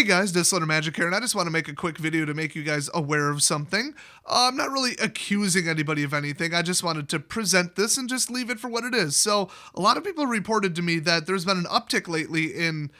Hey guys, Disloner Magic here, and I just want to make a quick video to make you guys aware of something. I'm not really accusing anybody of anything, I just wanted to present this and just leave it for what it is. So, a lot of people reported to me that there's been an uptick lately in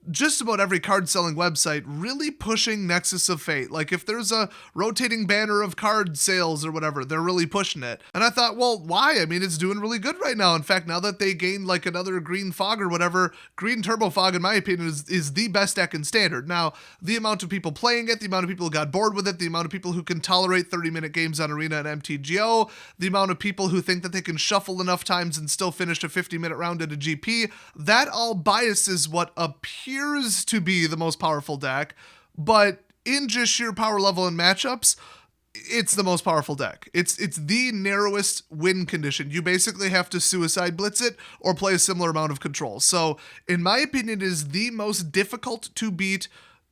just about every card selling website really pushing Nexus of Fate. Like if there's a rotating banner of card sales or whatever, they're really pushing it. And I thought, well, why? I mean, it's doing really good right now. In fact, now that they gained like another green fog or whatever, green turbo fog, in my opinion, is the best deck in standard. Now, the amount of people playing it, the amount of people who got bored with it, the amount of people who can tolerate 30-minute games on Arena and MTGO, the amount of people who think that they can shuffle enough times and still finish a 50-minute round at a GP, that all biases what appears to be the most powerful deck, but in just sheer power level and matchups, it's the most powerful deck. It's the narrowest win condition. You basically have to suicide blitz it or play a similar amount of control. So, in my opinion, it is the most difficult to beat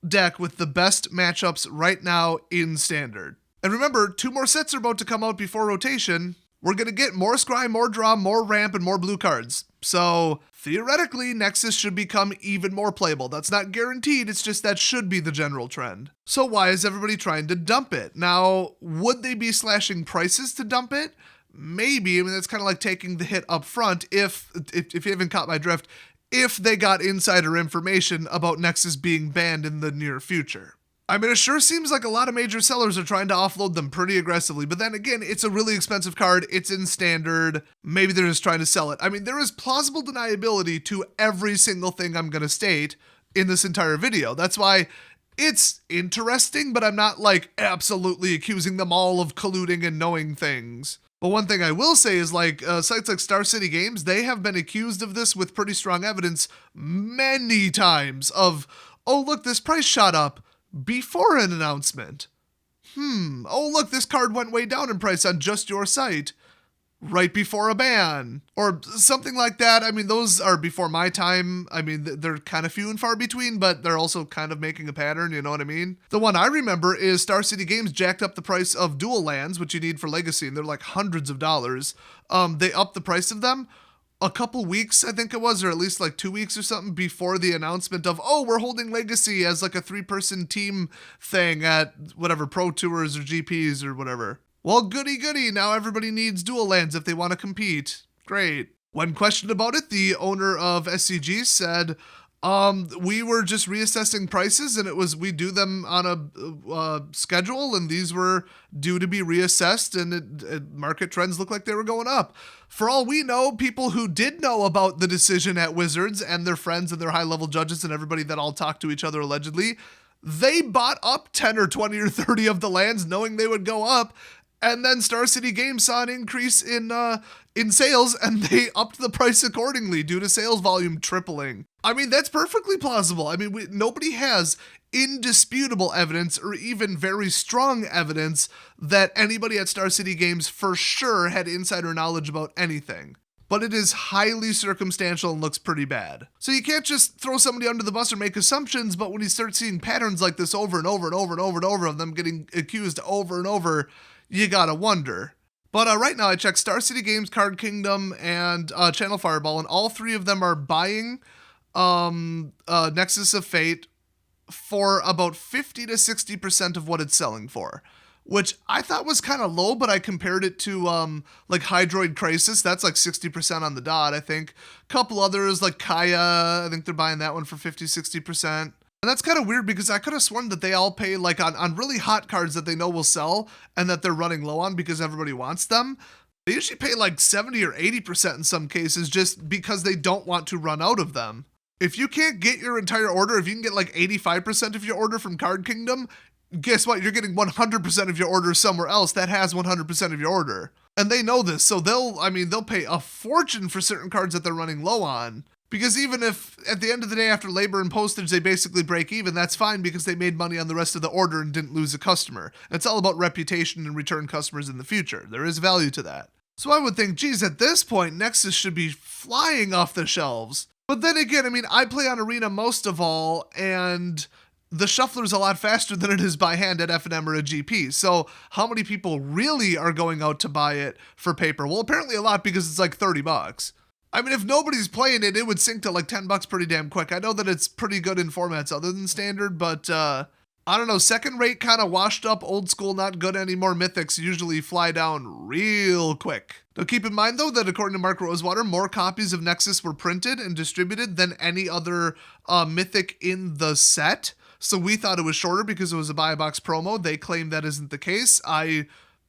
deck with the best matchups right now in standard. And remember, 2 more sets are about to come out before rotation. We're going to get more scry, more draw, more ramp, and more blue cards. So, theoretically, Nexus should become even more playable. That's not guaranteed, it's just that should be the general trend. So why is everybody trying to dump it? Now, would they be slashing prices to dump it? Maybe. I mean, that's kind of like taking the hit up front if you haven't caught my drift, if they got insider information about Nexus being banned in the near future. I mean, it sure seems like a lot of major sellers are trying to offload them pretty aggressively, but then again, it's a really expensive card, it's in standard, maybe they're just trying to sell it. I mean, there is plausible deniability to every single thing I'm going to state in this entire video. That's why it's interesting, but I'm not like absolutely accusing them all of colluding and knowing things. But one thing I will say is like sites like Star City Games, they have been accused of this with pretty strong evidence many times of, oh look, this price shot up before an announcement. Oh look, this card went way down in price on just your site right before a ban or something like that. I mean, those are before my time. I mean, they're kind of few and far between, but they're also kind of making a pattern, you know what I mean? The one I remember is Star City Games jacked up the price of dual lands, which you need for Legacy, and they're like hundreds of dollars. They upped the price of them a couple weeks, I think it was, or at least like 2 weeks or something before the announcement of, oh, we're holding Legacy as like a 3-person team thing at whatever, Pro Tours or GPs or whatever. Well, goody goody, now everybody needs dual lands if they want to compete. Great. When questioned about it, the owner of SCG said, we were just reassessing prices and we do them on a schedule and these were due to be reassessed and market trends look like they were going up. For all we know, people who did know about the decision at Wizards and their friends and their high-level judges and everybody that all talked to each other allegedly, they bought up 10 or 20 or 30 of the lands knowing they would go up. And then Star City Games saw an increase in sales, and they upped the price accordingly due to sales volume tripling. I mean, that's perfectly plausible. I mean, nobody has indisputable evidence or even very strong evidence that anybody at Star City Games for sure had insider knowledge about anything. But it is highly circumstantial and looks pretty bad. So you can't just throw somebody under the bus or make assumptions, but when you start seeing patterns like this over and over and over and over and over of them getting accused over and over, you gotta wonder. But right now I checked Star City Games, Card Kingdom, and Channel Fireball, and all 3 of them are buying Nexus of Fate for about 50 to 60% of what it's selling for, which I thought was kind of low, but I compared it to like Hydroid Crisis. That's like 60% on the dot, I think. A couple others like Kaya, I think they're buying that one for 50, 60%. And that's kind of weird because I could have sworn that they all pay like on really hot cards that they know will sell and that they're running low on because everybody wants them. They usually pay like 70 or 80% in some cases just because they don't want to run out of them. If you can't get your entire order, if you can get like 85% of your order from Card Kingdom, guess what? You're getting 100% of your order somewhere else that has 100% of your order. And they know this, so they'll pay a fortune for certain cards that they're running low on. Because even if at the end of the day after labor and postage they basically break even, that's fine because they made money on the rest of the order and didn't lose a customer. It's all about reputation and return customers in the future. There is value to that. So I would think, geez, at this point, Nexus should be flying off the shelves. But then again, I mean, I play on Arena most of all, and the shuffler's a lot faster than it is by hand at F&M or a GP. So how many people really are going out to buy it for paper? Well, apparently a lot because it's like $30. I mean, if nobody's playing it, it would sink to like $10 pretty damn quick. I know that it's pretty good in formats other than standard, but I don't know, second rate kind of washed up, old school, not good anymore mythics usually fly down real quick. Now keep in mind though that according to Mark Rosewater, more copies of Nexus were printed and distributed than any other mythic in the set. So we thought it was shorter because it was a buy a box promo. They claim that isn't the case. I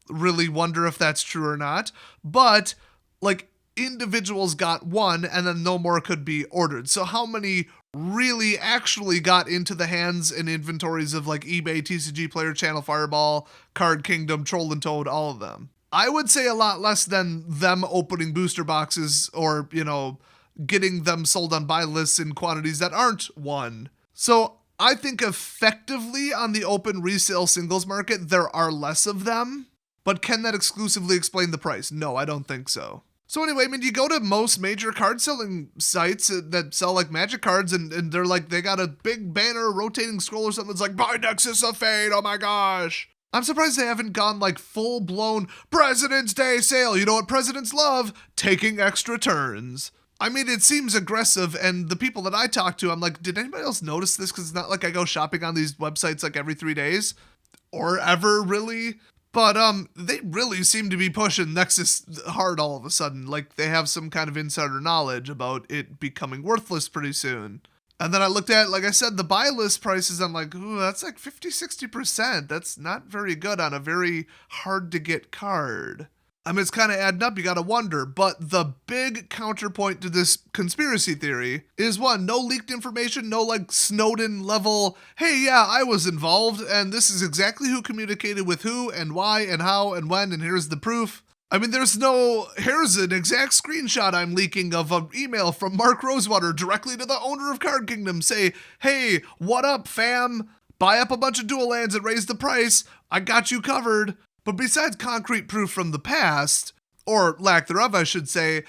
really wonder if that's true or not. But like individuals got one and then no more could be ordered. So how many really actually got into the hands and inventories of like eBay, TCG Player, Channel Fireball, Card Kingdom, Troll and Toad, all of them? I would say a lot less than them opening booster boxes or, you know, getting them sold on buy lists in quantities that aren't one. So I think effectively on the open resale singles market, there are less of them. But can that exclusively explain the price? No, I don't think so. So anyway, I mean, you go to most major card selling sites that sell like Magic cards and they're like, they got a big banner, rotating scroll or something that's like, buy Nexus of Fate, oh my gosh. I'm surprised they haven't gone like full blown President's Day sale. You know what presidents love? Taking extra turns. I mean, it seems aggressive, and the people that I talk to, I'm like, did anybody else notice this? Because it's not like I go shopping on these websites like every 3 days or ever really. But they really seem to be pushing Nexus hard all of a sudden. Like they have some kind of insider knowledge about it becoming worthless pretty soon. And then I looked at, like I said, the buy list prices. I'm like, ooh, that's like 50-60%. That's not very good on a very hard to get card. I mean, it's kind of adding up. You got to wonder. But the big counterpoint to this conspiracy theory is one, no leaked information, no like Snowden level, hey, yeah, I was involved, and this is exactly who communicated with who and why and how and when, and here's the proof. I mean, there's no, here's an exact screenshot I'm leaking of an email from Mark Rosewater directly to the owner of Card Kingdom. Say, hey, what up, fam? Buy up a bunch of dual lands and raise the price. I got you covered. But besides concrete proof from the past, or lack thereof, I should say,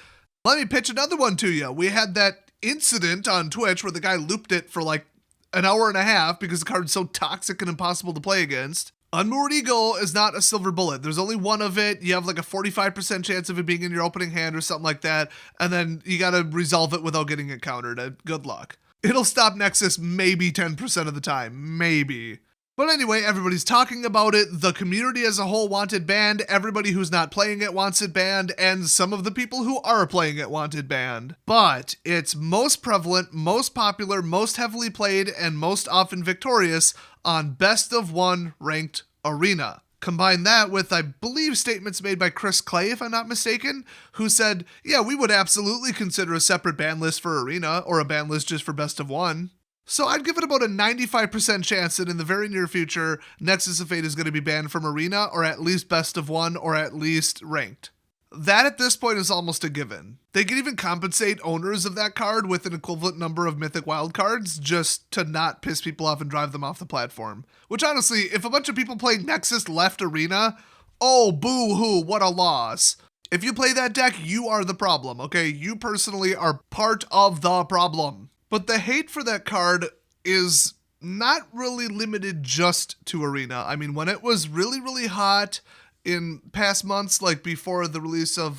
let me pitch another one to you. We had that incident on Twitch where the guy looped it for like an hour and a half because the card's so toxic and impossible to play against. Unmoored Eagle is not a silver bullet. There's only one of it. You have like a 45% chance of it being in your opening hand or something like that. And then you got to resolve it without getting it countered. Good luck. It'll stop Nexus maybe 10% of the time. Maybe. But anyway, everybody's talking about it. The community as a whole wants it banned. Everybody who's not playing it wants it banned. And some of the people who are playing it want it banned. But it's most prevalent, most popular, most heavily played, and most often victorious on best of one ranked arena. Combine that with, I believe, statements made by Chris Clay, if I'm not mistaken, who said, yeah, we would absolutely consider a separate ban list for arena or a ban list just for best of one. So I'd give it about a 95% chance that in the very near future, Nexus of Fate is going to be banned from Arena, or at least best of one, or at least ranked. That at this point is almost a given. They can even compensate owners of that card with an equivalent number of Mythic wildcards just to not piss people off and drive them off the platform. Which honestly, if a bunch of people playing Nexus left Arena, oh boo-hoo, what a loss. If you play that deck, you are the problem, okay? You personally are part of the problem. But the hate for that card is not really limited just to Arena. I mean, when it was really, really hot in past months, like before the release of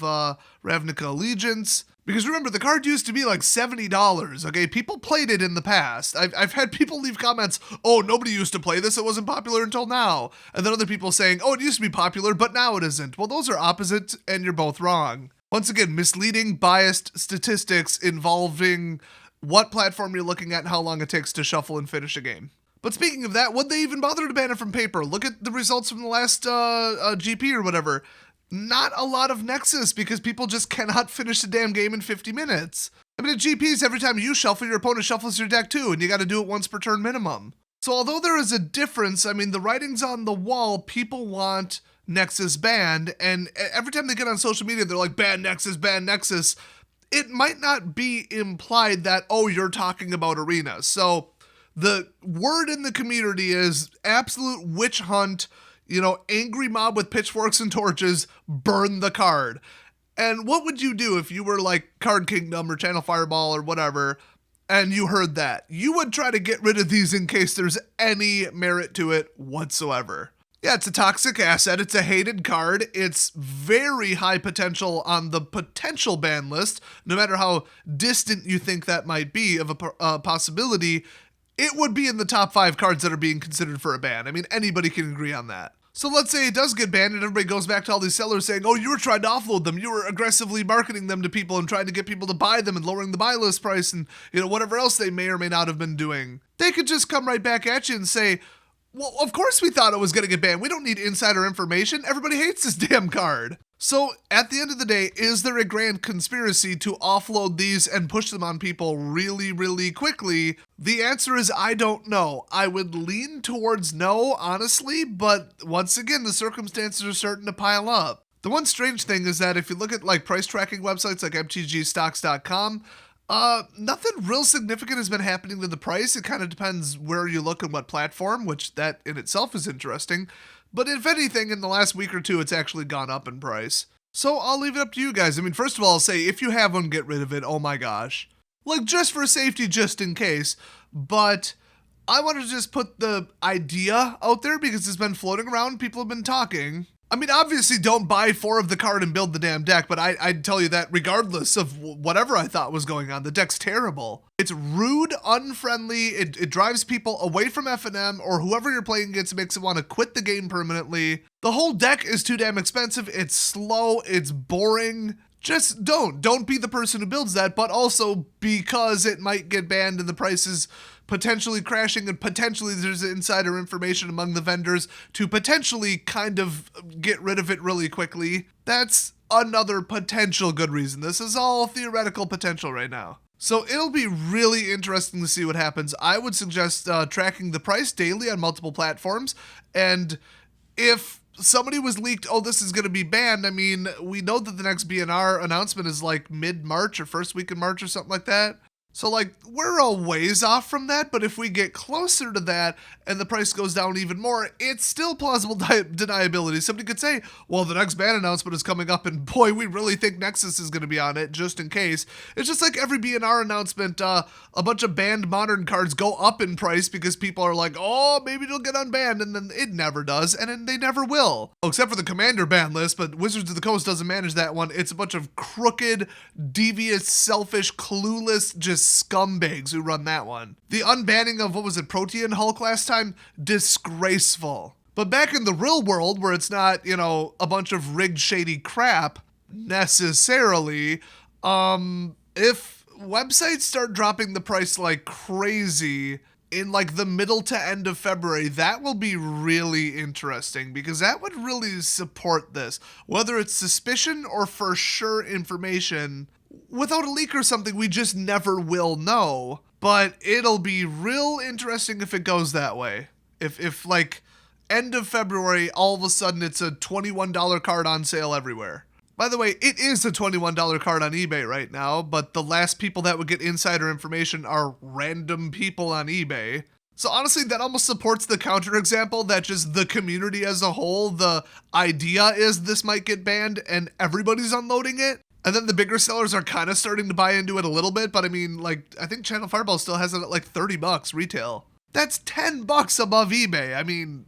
Ravnica Allegiance, because remember, the card used to be like $70, okay? People played it in the past. I've had people leave comments, oh, nobody used to play this, it wasn't popular until now. And then other people saying, oh, it used to be popular, but now it isn't. Well, those are opposites, and you're both wrong. Once again, misleading, biased statistics involving what platform you're looking at and how long it takes to shuffle and finish a game. But speaking of that, would they even bother to ban it from paper? Look at the results from the last GP or whatever. Not a lot of Nexus because people just cannot finish the damn game in 50 minutes. I mean, at GPs, every time you shuffle, your opponent shuffles your deck too, and you got to do it once per turn minimum. So although there is a difference, I mean, the writing's on the wall, people want Nexus banned, and every time they get on social media, they're like, ban Nexus, ban Nexus. It might not be implied that, oh, you're talking about Arena. So the word in the community is absolute witch hunt, you know, angry mob with pitchforks and torches, burn the card. And what would you do if you were like Card Kingdom or Channel Fireball or whatever, and you heard that? You would try to get rid of these in case there's any merit to it whatsoever. Yeah, it's a toxic asset. It's a hated card. It's very high potential on the potential ban list. No matter how distant you think that might be of a possibility, it would be in the top 5 cards that are being considered for a ban. I mean, anybody can agree on that. So let's say it does get banned and everybody goes back to all these sellers saying, oh, you were trying to offload them. You were aggressively marketing them to people and trying to get people to buy them and lowering the buy list price and, whatever else they may or may not have been doing. They could just come right back at you and say, well, of course we thought it was going to get banned. We don't need insider information. Everybody hates this damn card. So at the end of the day, is there a grand conspiracy to offload these and push them on people really, really quickly? The answer is I don't know. I would lean towards no, honestly, but once again, the circumstances are starting to pile up. The one strange thing is that if you look at like price tracking websites like mtgstocks.com, nothing real significant has been happening to the price. It kind of depends where you look and what platform, which that in itself is interesting. But if anything, in the last week or two, it's actually gone up in price. So I'll leave it up to you guys. I mean, first of all, I'll say if you have one, get rid of it. Oh my gosh. Like, just for safety, just in case. But I wanted to just put the idea out there because it's been floating around. People have been talking. I mean, obviously, don't buy 4 of the card and build the damn deck, but I'd tell you that regardless of whatever I thought was going on, the deck's terrible. It's rude, unfriendly, it drives people away from FNM, or whoever you're playing against makes it want to quit the game permanently. The whole deck is too damn expensive, it's slow, it's boring. Just don't be the person who builds that, but also because it might get banned and the price is potentially crashing and potentially there's insider information among the vendors to potentially kind of get rid of it really quickly. That's another potential good reason. This is all theoretical potential right now. So it'll be really interesting to see what happens. I would suggest tracking the price daily on multiple platforms, and if somebody was leaked, oh, this is going to be banned, I mean, we know that the next BNR announcement is like mid-March or first week in March or something like that. So, like, we're a ways off from that, but if we get closer to that and the price goes down even more, it's still plausible deniability. Somebody could say, well, the next ban announcement is coming up, and boy, we really think Nexus is going to be on it, just in case. It's just like every BNR announcement, a bunch of banned modern cards go up in price because people are like, oh, maybe it'll get unbanned, and then it never does, and then they never will. Oh, except for the Commander ban list, but Wizards of the Coast doesn't manage that one. It's a bunch of crooked, devious, selfish, clueless, just scumbags who run that one. The unbanning of, what was it, Protean Hulk last time? Disgraceful. But back in the real world, where it's not, a bunch of rigged, shady crap, necessarily, if websites start dropping the price like crazy in like the middle to end of February, that will be really interesting because that would really support this. Whether it's suspicion or for sure information, without a leak or something, we just never will know. But it'll be real interesting if it goes that way. If like end of February, all of a sudden it's a $21 card on sale everywhere. By the way, it is a $21 card on eBay right now, but the last people that would get insider information are random people on eBay. So honestly, that almost supports the counterexample that just the community as a whole, the idea is this might get banned and everybody's unloading it. And then the bigger sellers are kind of starting to buy into it a little bit, but I mean, like, I think Channel Fireball still has it at like $30 retail. That's $10 above eBay. I mean,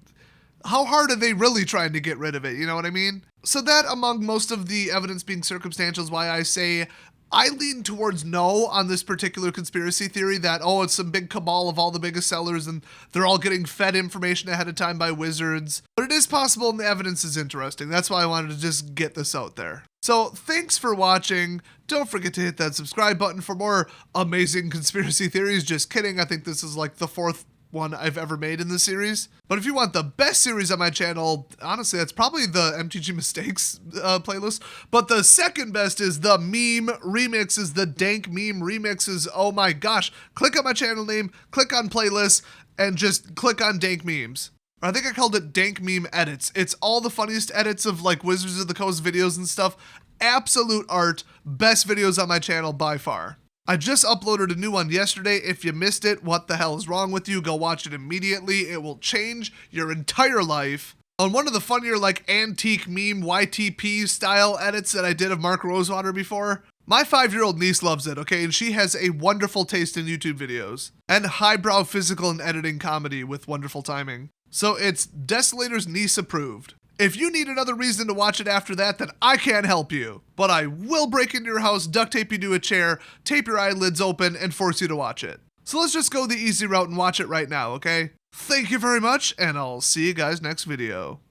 how hard are they really trying to get rid of it? You know what I mean? So that, among most of the evidence being circumstantial, is why I say I lean towards no on this particular conspiracy theory that, oh, it's some big cabal of all the biggest sellers and they're all getting fed information ahead of time by Wizards. But it is possible and the evidence is interesting. That's why I wanted to just get this out there. So thanks for watching. Don't forget to hit that subscribe button for more amazing conspiracy theories. Just kidding. I think this is like the 4th one I've ever made in this series. But if you want the best series on my channel, honestly, that's probably the MTG Mistakes playlist. But the second best is the meme remixes, the dank meme remixes. Oh my gosh. Click on my channel name, click on playlists, and just click on dank memes. I think I called it dank meme edits. It's all the funniest edits of like Wizards of the Coast videos and stuff. Absolute art. Best videos on my channel by far. I just uploaded a new one yesterday. If you missed it, what the hell is wrong with you? Go watch it immediately. It will change your entire life. On one of the funnier like antique meme YTP style edits that I did of Mark Rosewater before, my 5-year-old niece loves it, okay? And she has a wonderful taste in YouTube videos and highbrow physical and editing comedy with wonderful timing. So it's Desolator's niece approved. If you need another reason to watch it after that, then I can't help you. But I will break into your house, duct tape you to a chair, tape your eyelids open, and force you to watch it. So let's just go the easy route and watch it right now, okay? Thank you very much, and I'll see you guys next video.